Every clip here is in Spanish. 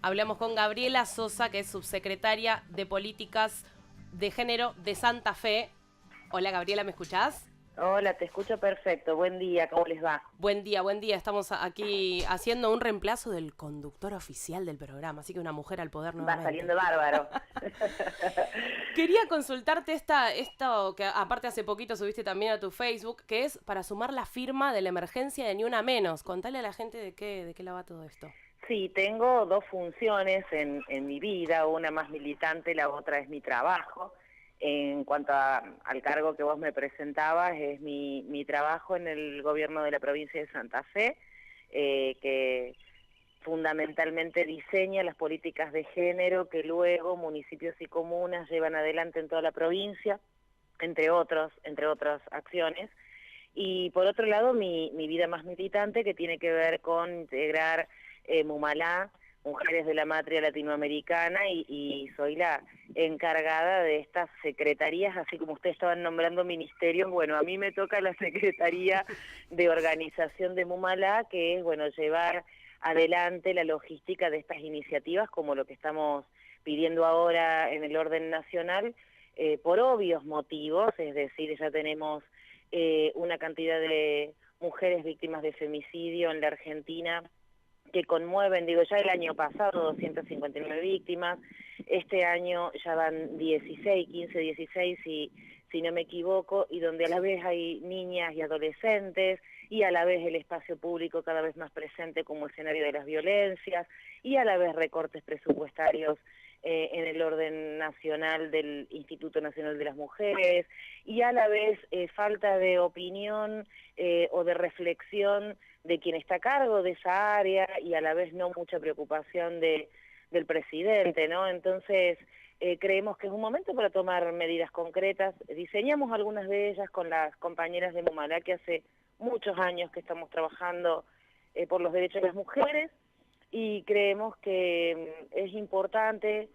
Hablamos con Gabriela Sosa, que es subsecretaria de Políticas de Género de Santa Fe. Hola Gabriela, ¿me escuchás? Hola, te escucho perfecto. Buen día, ¿cómo les va? Buen día, buen día. Estamos aquí haciendo un reemplazo del conductor oficial del programa, así que una mujer al poder Va nuevamente. saliendo bárbaro. Quería consultarte esto que aparte hace poquito subiste también a tu Facebook, que es para sumar la firma de la emergencia de Ni Una Menos. Contale a la gente de qué la va todo esto. Sí, tengo dos funciones en mi vida, una más militante, la otra es mi trabajo. En cuanto al cargo que vos me presentabas, es mi trabajo en el gobierno de la provincia de Santa Fe, que fundamentalmente diseña las políticas de género que luego municipios y comunas llevan adelante en toda la provincia, entre otras acciones. Y por otro lado, mi vida más militante, que tiene que ver con integrar Mumalá, Mujeres de la Matria Latinoamericana, y soy la encargada de estas secretarías, así como ustedes estaban nombrando ministerios. Bueno, a mí me toca la Secretaría de Organización de Mumalá, que es, bueno, llevar adelante la logística de estas iniciativas, como lo que estamos pidiendo ahora en el orden nacional, por obvios motivos, es decir, ya tenemos una cantidad de mujeres víctimas de femicidio en la Argentina que conmueven. Digo, ya el año pasado 259 víctimas, este año ya van 16, 15, 16 si no me equivoco, y donde a la vez hay niñas y adolescentes, y a la vez el espacio público cada vez más presente como escenario de las violencias, y a la vez recortes presupuestarios en el orden nacional del Instituto Nacional de las Mujeres, y a la vez falta de opinión o de reflexión de quien está a cargo de esa área, y a la vez no mucha preocupación del presidente, ¿no? Entonces, creemos que es un momento para tomar medidas concretas. Diseñamos algunas de ellas con las compañeras de Mumalá, que hace muchos años que estamos trabajando por los derechos de las mujeres, y creemos que es importante,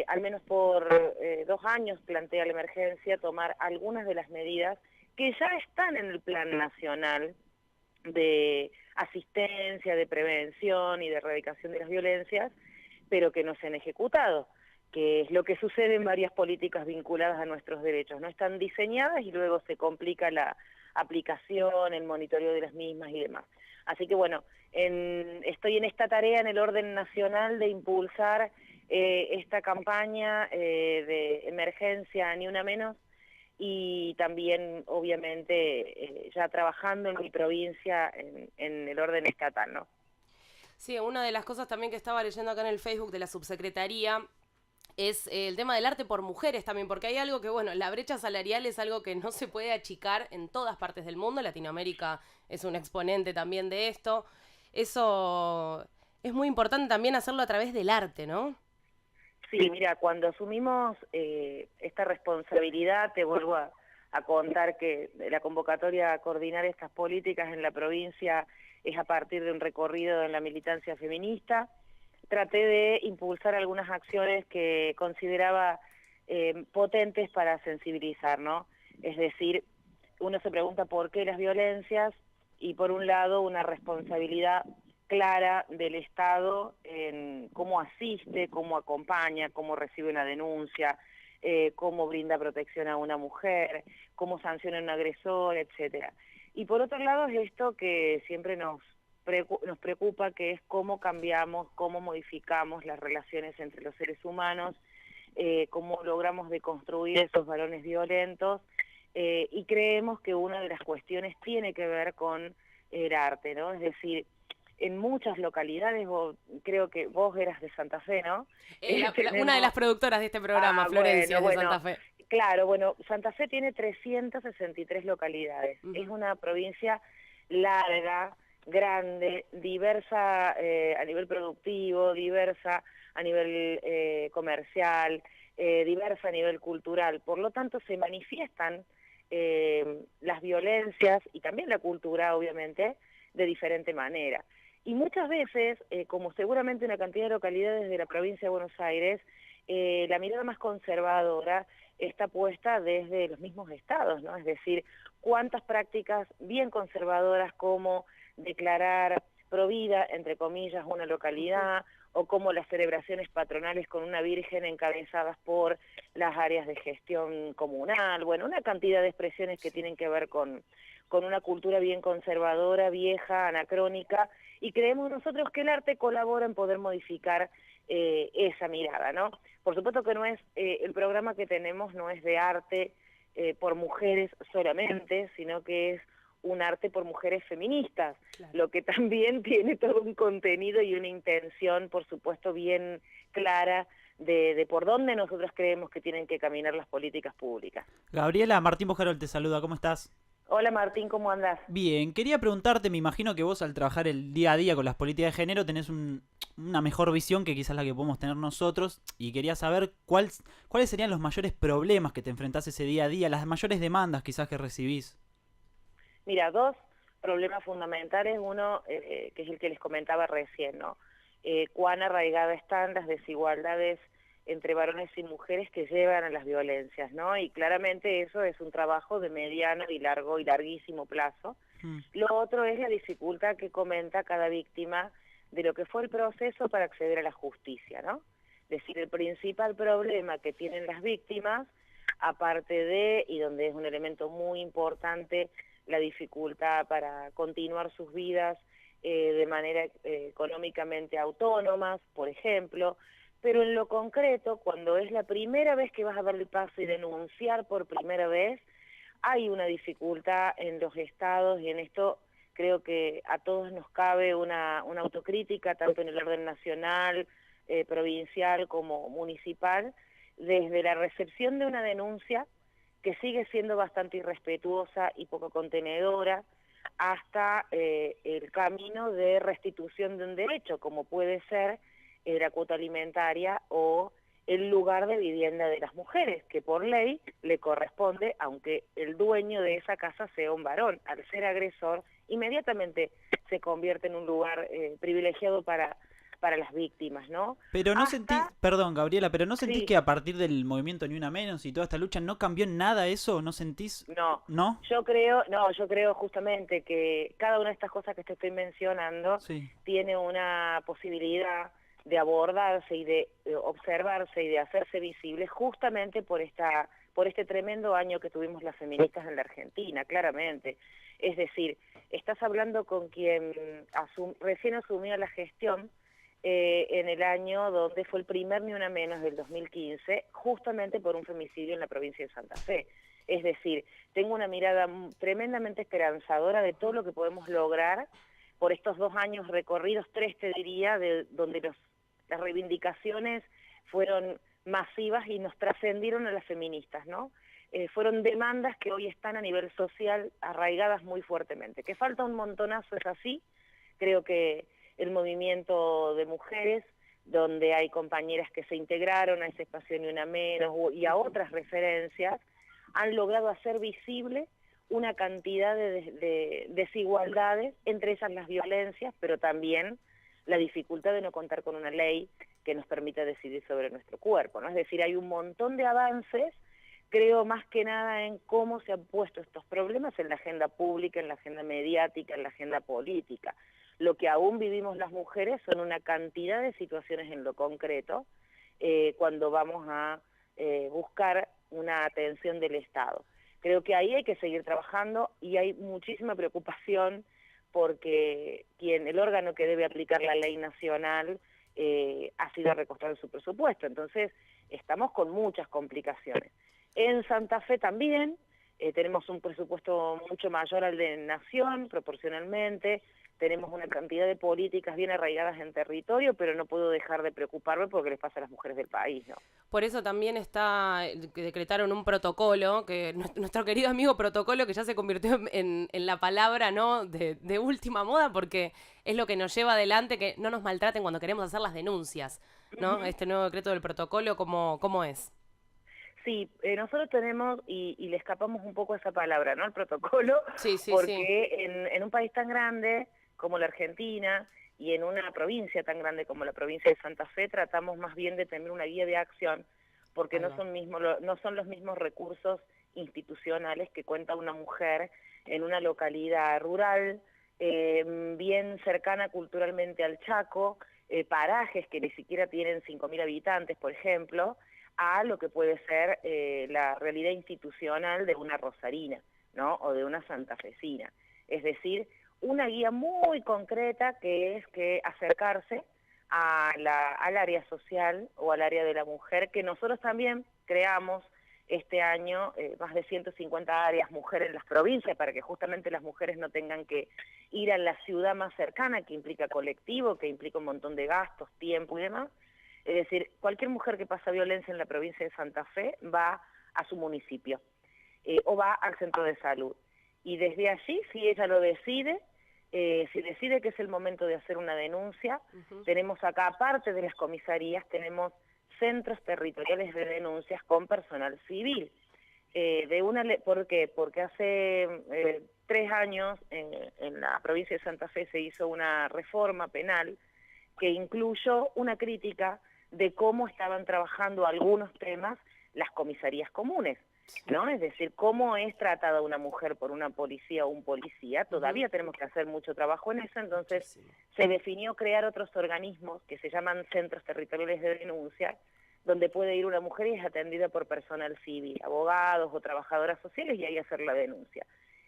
al menos por 2 años plantea la emergencia, tomar algunas de las medidas que ya están en el plan nacional de asistencia, de prevención y de erradicación de las violencias, pero que no se han ejecutado, que es lo que sucede en varias políticas vinculadas a nuestros derechos. No están diseñadas y luego se complica la aplicación, el monitoreo de las mismas y demás. Así que bueno, estoy en esta tarea en el orden nacional de impulsar esta campaña de emergencia Ni Una Menos, y también obviamente ya trabajando en mi provincia en el orden estatal, ¿no? Sí, una de las cosas también que estaba leyendo acá en el Facebook de la subsecretaría es el tema del arte por mujeres también, porque hay algo que, bueno, la brecha salarial es algo que no se puede achicar en todas partes del mundo. Latinoamérica es un exponente también de esto. Eso es muy importante también hacerlo a través del arte, ¿no? Sí, mira, cuando asumimos esta responsabilidad, te vuelvo a contar que la convocatoria a coordinar estas políticas en la provincia es a partir de un recorrido en la militancia feminista. Traté de impulsar algunas acciones que consideraba potentes para sensibilizar, ¿no? Es decir, uno se pregunta por qué las violencias, y por un lado una responsabilidad clara del Estado en cómo asiste, cómo acompaña, cómo recibe una denuncia, cómo brinda protección a una mujer, cómo sanciona a un agresor, etcétera. Y por otro lado es esto que siempre nos preocupa, que es cómo cambiamos, cómo modificamos las relaciones entre los seres humanos, cómo logramos deconstruir esos varones violentos, y creemos que una de las cuestiones tiene que ver con el arte, ¿no? Es decir, en muchas localidades, creo que vos eras de Santa Fe, ¿no? Una de las Tenemos... productoras de este programa, Florencia, es de Santa Fe. Claro, bueno, Santa Fe tiene 363 localidades. Es una provincia larga, grande, diversa a nivel productivo, diversa a nivel comercial, diversa a nivel cultural. Por lo tanto, se manifiestan las violencias y también la cultura, obviamente, de diferente manera. Y muchas veces, como seguramente una cantidad de localidades de la provincia de Buenos Aires, la mirada más conservadora está puesta desde los mismos estados, ¿no? Es decir, cuántas prácticas bien conservadoras como declarar provida, entre comillas, una localidad, o como las celebraciones patronales con una virgen encabezadas por las áreas de gestión comunal, bueno, una cantidad de expresiones que tienen que ver con una cultura bien conservadora, vieja, anacrónica, y creemos nosotros que el arte colabora en poder modificar esa mirada, ¿no? Por supuesto que no es, el programa que tenemos no es de arte por mujeres solamente, sino que es un arte por mujeres feministas, claro, lo que también tiene todo un contenido y una intención, por supuesto, bien clara de por dónde nosotros creemos que tienen que caminar las políticas públicas. Gabriela, Martín Bojarol te saluda, ¿cómo estás? Hola Martín, ¿cómo andás? Bien, quería preguntarte, me imagino que vos al trabajar el día a día con las políticas de género tenés una mejor visión que quizás la que podemos tener nosotros, y quería saber cuáles serían los mayores problemas que te enfrentás ese día a día, las mayores demandas quizás que recibís. Mira, dos problemas fundamentales, uno que es el que les comentaba recién, ¿no? Cuán arraigadas están las desigualdades entre varones y mujeres que llevan a las violencias, ¿no? Y claramente eso es un trabajo de mediano y largo y larguísimo plazo. Lo otro es la dificultad que comenta cada víctima de lo que fue el proceso para acceder a la justicia, ¿no? Es decir, el principal problema que tienen las víctimas, aparte de, y donde es un elemento muy importante, la dificultad para continuar sus vidas de manera económicamente autónomas, por ejemplo, pero en lo concreto, cuando es la primera vez que vas a darle el paso y denunciar por primera vez, hay una dificultad en los estados, y en esto creo que a todos nos cabe una autocrítica, tanto en el orden nacional, provincial como municipal, desde la recepción de una denuncia, que sigue siendo bastante irrespetuosa y poco contenedora, hasta el camino de restitución de un derecho, como puede ser la cuota alimentaria o el lugar de vivienda de las mujeres, que por ley le corresponde, aunque el dueño de esa casa sea un varón. Al ser agresor, inmediatamente se convierte en un lugar privilegiado para las víctimas, ¿no? Pero no sentís, perdón Gabriela, pero no sentís sí, que a partir del movimiento Ni Una Menos y toda esta lucha no cambió en nada eso, ¿no sentís? No, yo creo justamente que cada una de estas cosas que te estoy mencionando tiene una posibilidad de abordarse y de observarse y de hacerse visible justamente por este tremendo año que tuvimos las feministas en la Argentina, claramente. Es decir, estás hablando con quien recién asumió la gestión en el año donde fue el primer Ni Una Menos del 2015, justamente por un femicidio en la provincia de Santa Fe. Es decir, tengo una mirada tremendamente esperanzadora de todo lo que podemos lograr por estos 2 años recorridos, 3 te diría, donde las reivindicaciones fueron masivas y nos trascendieron a las feministas, ¿no? Fueron demandas que hoy están a nivel social arraigadas muy fuertemente. Que falta un montonazo, es así. Creo que el movimiento de mujeres, donde hay compañeras que se integraron a ese espacio Ni Una Menos y a otras referencias, han logrado hacer visible una cantidad de desigualdades, entre esas las violencias, pero también la dificultad de no contar con una ley que nos permita decidir sobre nuestro cuerpo, ¿no? Es decir, hay un montón de avances, creo más que nada en cómo se han puesto estos problemas en la agenda pública, en la agenda mediática, en la agenda política. Lo que aún vivimos las mujeres son una cantidad de situaciones en lo concreto cuando vamos a buscar una atención del Estado. Creo que ahí hay que seguir trabajando y hay muchísima preocupación porque el órgano que debe aplicar la ley nacional ha sido recortado en su presupuesto. Entonces, estamos con muchas complicaciones. En Santa Fe también tenemos un presupuesto mucho mayor al de Nación, proporcionalmente. Tenemos una cantidad de políticas bien arraigadas en territorio, pero no puedo dejar de preocuparme porque les pasa a las mujeres del país, ¿no? Por eso también que decretaron un protocolo, que nuestro querido amigo protocolo, que ya se convirtió en la palabra, ¿no?, de última moda, porque es lo que nos lleva adelante, que no nos maltraten cuando queremos hacer las denuncias, ¿no? Este nuevo decreto del protocolo, ¿cómo es? Sí, nosotros tenemos, y le escapamos un poco a esa palabra, ¿no?, el protocolo, porque en un país tan grande como la Argentina y en una provincia tan grande como la provincia de Santa Fe, tratamos más bien de tener una guía de acción, porque no son los mismos recursos institucionales que cuenta una mujer en una localidad rural, bien cercana culturalmente al Chaco, parajes que ni siquiera tienen 5.000 habitantes, por ejemplo, a lo que puede ser la realidad institucional de una rosarina, ¿no? O de una santafesina. Es decir, una guía muy concreta que es que acercarse al área social o al área de la mujer, que nosotros también creamos este año más de 150 áreas mujer en las provincias, para que justamente las mujeres no tengan que ir a la ciudad más cercana, que implica colectivo, que implica un montón de gastos, tiempo y demás. Es decir, cualquier mujer que pasa violencia en la provincia de Santa Fe va a su municipio o va al centro de salud. Y desde allí, si ella lo decide, si decide que es el momento de hacer una denuncia, tenemos acá, aparte de las comisarías, tenemos centros territoriales de denuncias con personal civil. ¿Por qué? Porque hace 3 años en la provincia de Santa Fe se hizo una reforma penal que incluyó una crítica de cómo estaban trabajando algunos temas las comisarías comunes, ¿no? Es decir, cómo es tratada una mujer por una policía o un policía. Todavía tenemos que hacer mucho trabajo en eso, entonces se definió crear otros organismos que se llaman centros territoriales de denuncia, donde puede ir una mujer y es atendida por personal civil, abogados o trabajadoras sociales, y ahí hacer la denuncia.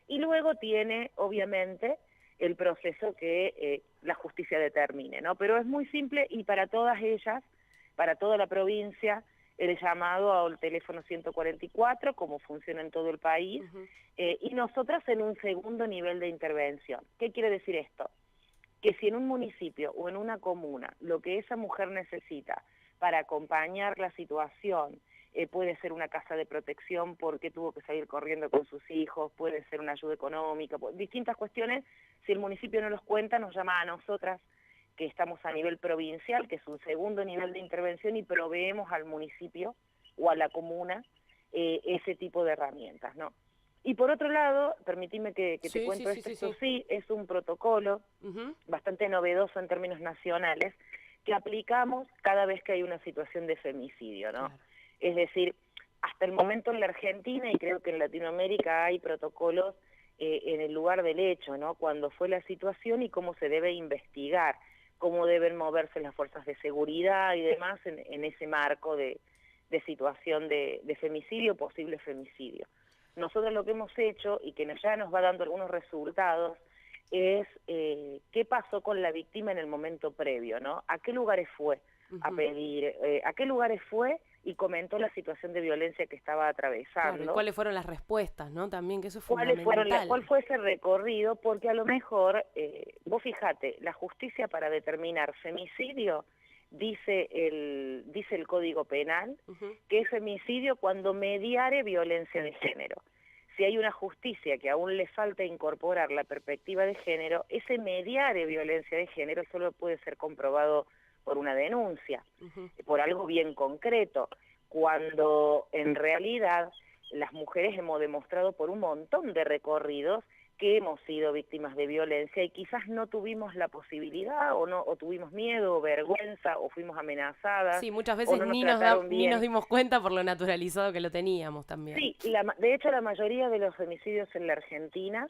Y luego tiene, obviamente, el proceso que la justicia determine, ¿no? Pero es muy simple, y para todas ellas, para toda la provincia, el llamado al teléfono 144, como funciona en todo el país, y nosotras en un segundo nivel de intervención. ¿Qué quiere decir esto? Que si en un municipio o en una comuna lo que esa mujer necesita para acompañar la situación puede ser una casa de protección porque tuvo que salir corriendo con sus hijos, puede ser una ayuda económica, distintas cuestiones, si el municipio no los cuenta, nos llama a nosotras, que estamos a nivel provincial, que es un segundo nivel de intervención, y proveemos al municipio o a la comuna ese tipo de herramientas, ¿no? Y por otro lado, permitime que te cuento esto, sí, es un protocolo bastante novedoso en términos nacionales, que aplicamos cada vez que hay una situación de femicidio, ¿no? Claro. Es decir, hasta el momento en la Argentina, y creo que en Latinoamérica, hay protocolos en el lugar del hecho, ¿no? Cuando fue la situación y cómo se debe investigar, cómo deben moverse las fuerzas de seguridad y demás en ese marco de situación de femicidio, posible femicidio. Nosotros lo que hemos hecho, y que ya nos va dando algunos resultados, es qué pasó con la víctima en el momento previo, ¿no? ¿A qué lugares fue a pedir? ¿A qué lugares fue y comentó la situación de violencia que estaba atravesando? Claro, ¿y cuáles fueron las respuestas, no? También, que eso es fundamental. ¿Cuál fue ese recorrido? Porque a lo mejor, vos fijate, la justicia para determinar femicidio dice el Código Penal que es femicidio cuando mediare violencia de género. Si hay una justicia que aún le falta incorporar la perspectiva de género, ese mediare violencia de género solo puede ser comprobado por una denuncia, por algo bien concreto, cuando en realidad las mujeres hemos demostrado por un montón de recorridos que hemos sido víctimas de violencia y quizás no tuvimos la posibilidad o tuvimos miedo o vergüenza o fuimos amenazadas. Sí, muchas veces ni nos dimos cuenta por lo naturalizado que lo teníamos también. Sí, de hecho la mayoría de los femicidios en la Argentina,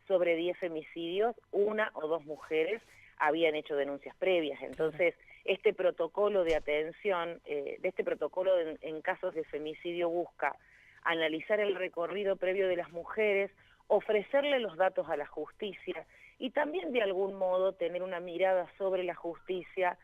sobre 10 femicidios, 1 o 2 mujeres habían hecho denuncias previas. Entonces, este protocolo de atención, este protocolo en casos de femicidio busca analizar el recorrido previo de las mujeres, ofrecerle los datos a la justicia y también de algún modo tener una mirada sobre la justicia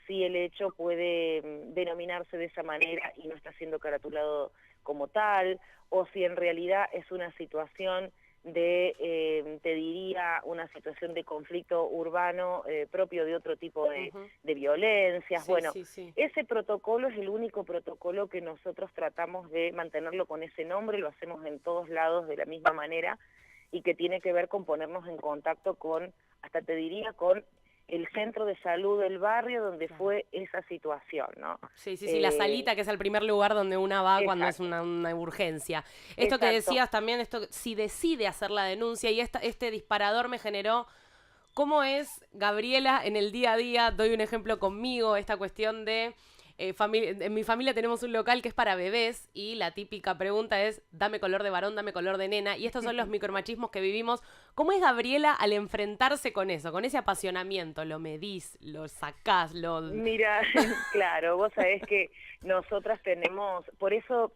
si el hecho puede denominarse de esa manera y no está siendo caratulado como tal, o si en realidad es una situación de, te diría, una situación de conflicto urbano propio de otro tipo de violencias. Ese protocolo es el único protocolo que nosotros tratamos de mantenerlo con ese nombre, lo hacemos en todos lados de la misma manera, y que tiene que ver con ponernos en contacto con, hasta te diría, con el centro de salud del barrio donde fue esa situación, ¿no? Sí, la salita, que es el primer lugar donde una va cuando es una urgencia. Esto que decías también, si decide hacer la denuncia, y este disparador me generó, ¿cómo es Gabriela en el día a día? Doy un ejemplo conmigo, esta cuestión de en mi familia tenemos un local que es para bebés y la típica pregunta es, dame color de varón, dame color de nena. Y estos son los micromachismos que vivimos. ¿Cómo es Gabriela al enfrentarse con eso, con ese apasionamiento? ¿Lo medís, lo sacás, lo...? Mira, claro, vos sabés que nosotras tenemos, por eso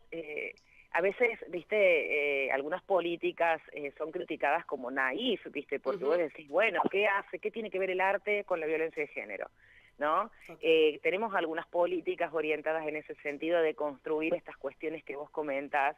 a veces, viste, algunas políticas son criticadas como naif, viste, porque vos decís, bueno, ¿qué tiene que ver el arte con la violencia de género? ¿No? Tenemos algunas políticas orientadas en ese sentido de construir estas cuestiones que vos comentás,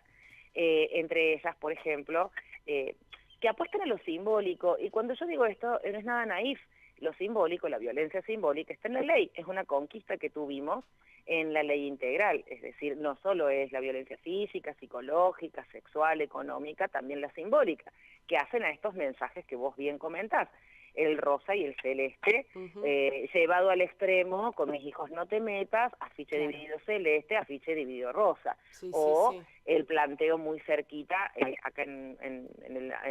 entre ellas, por ejemplo, que apuestan a lo simbólico, y cuando yo digo esto, no es nada naif, lo simbólico, la violencia simbólica está en la ley, es una conquista que tuvimos en la ley integral, es decir, no solo es la violencia física, psicológica, sexual, económica, también la simbólica, que hacen a estos mensajes que vos bien comentás, el rosa y el celeste, llevado al extremo, con mis hijos no te metas, afiche dividido celeste, afiche dividido rosa, el planteo muy cerquita acá en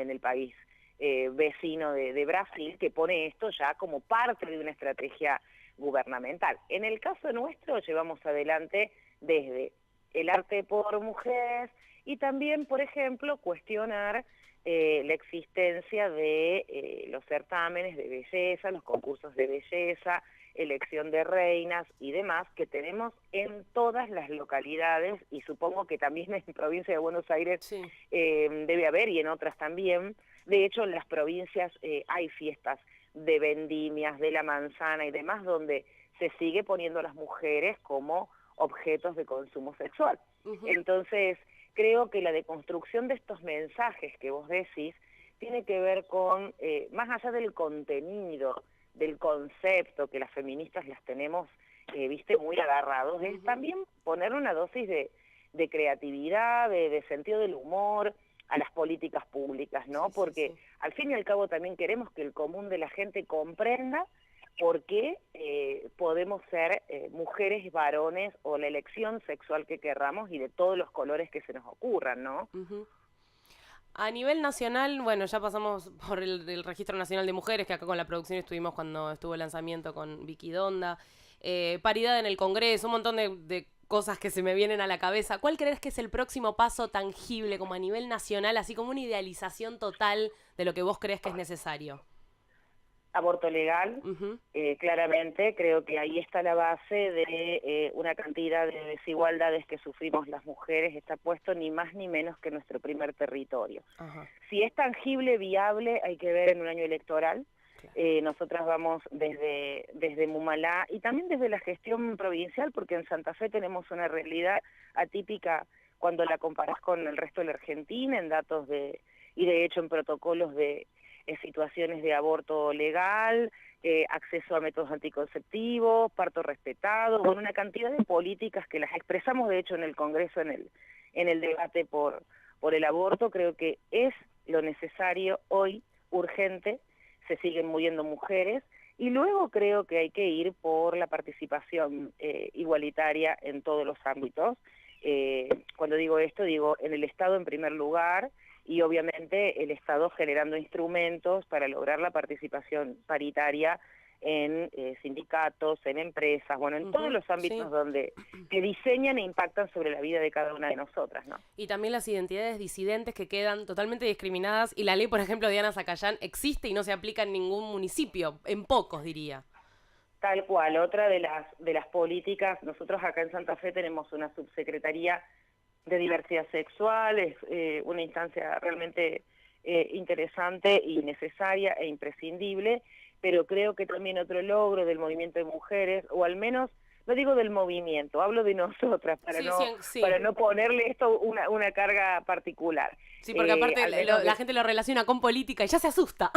el país vecino de Brasil, que pone esto ya como parte de una estrategia gubernamental. En el caso nuestro llevamos adelante desde el arte por mujeres y también, por ejemplo, cuestionar la existencia de los certámenes de belleza, los concursos de belleza, elección de reinas y demás que tenemos en todas las localidades y supongo que también en provincia de Buenos Aires debe haber y en otras también. De hecho, en las provincias hay fiestas de vendimias, de la manzana y demás, donde se sigue poniendo a las mujeres como objetos de consumo sexual. Entonces, creo que la deconstrucción de estos mensajes que vos decís tiene que ver con, más allá del contenido, del concepto, que las feministas las tenemos, viste, muy agarrados, es también poner una dosis de creatividad, de sentido del humor, a las políticas públicas, ¿no? Porque al fin y al cabo también queremos que el común de la gente comprenda por qué podemos ser mujeres, varones o la elección sexual que querramos y de todos los colores que se nos ocurran, ¿no? A nivel nacional, bueno, ya pasamos por el Registro Nacional de Mujeres, que acá con la producción estuvimos cuando estuvo el lanzamiento con Vicky Donda, paridad en el Congreso, un montón de cosas que se me vienen a la cabeza. ¿Cuál crees que es el próximo paso tangible como a nivel nacional, así como una idealización total de lo que vos crees que es necesario? Aborto legal, claramente, creo que ahí está la base de una cantidad de desigualdades que sufrimos las mujeres, está puesto ni más ni menos que nuestro primer territorio. Si es tangible, viable, hay que ver en un año electoral. Nosotras vamos desde Mumalá y también desde la gestión provincial, porque en Santa Fe tenemos una realidad atípica cuando la comparás con el resto de la Argentina, en datos y de hecho en protocolos de situaciones de aborto legal, acceso a métodos anticonceptivos, parto respetado, con una cantidad de políticas que las expresamos de hecho en el Congreso, en el debate por el aborto. Creo que es lo necesario hoy, urgente, se siguen muriendo mujeres, y luego creo que hay que ir por la participación igualitaria en todos los ámbitos. Cuando digo esto, digo en el Estado en primer lugar, y obviamente el Estado generando instrumentos para lograr la participación paritaria en sindicatos, en empresas, bueno, en todos los ámbitos donde que diseñan e impactan sobre la vida de cada una de nosotras, ¿no? Y también las identidades disidentes que quedan totalmente discriminadas, y la ley, por ejemplo, de Diana Zacayán existe y no se aplica en ningún municipio, en pocos diría. Tal cual, otra de las políticas, nosotros acá en Santa Fe tenemos una subsecretaría de diversidad sexual, es una instancia realmente interesante y necesaria e imprescindible, pero creo que también otro logro del movimiento de mujeres, o al menos, no digo del movimiento, hablo de nosotras, para no ponerle esto una carga particular. Sí, porque aparte la gente lo relaciona con política y ya se asusta.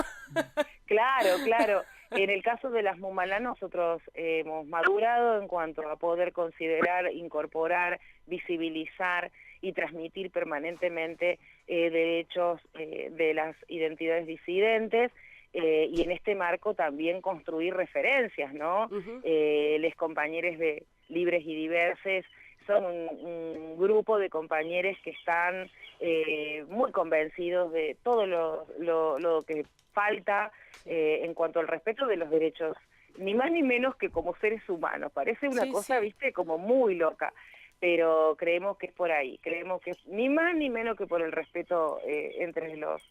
Claro. En el caso de las Mumalá, nosotros hemos madurado en cuanto a poder considerar, incorporar, visibilizar y transmitir permanentemente derechos de las identidades disidentes, y en este marco también construir referencias, ¿no? Les compañeros de Libres y Diverses son un grupo de compañeros que están muy convencidos de todo lo que falta en cuanto al respeto de los derechos ni más ni menos que como seres humanos. Parece una Sí, cosa, sí. viste, como muy loca, pero creemos que es por ahí, creemos que es ni más ni menos que por el respeto entre los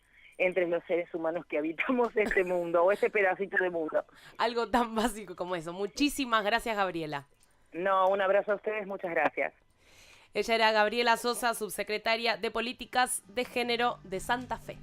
seres humanos que habitamos este mundo, o este pedacito de mundo. Algo tan básico como eso. Muchísimas gracias, Gabriela. No, un abrazo a ustedes, muchas gracias. Ella era Gabriela Sosa, subsecretaria de Políticas de Género de Santa Fe.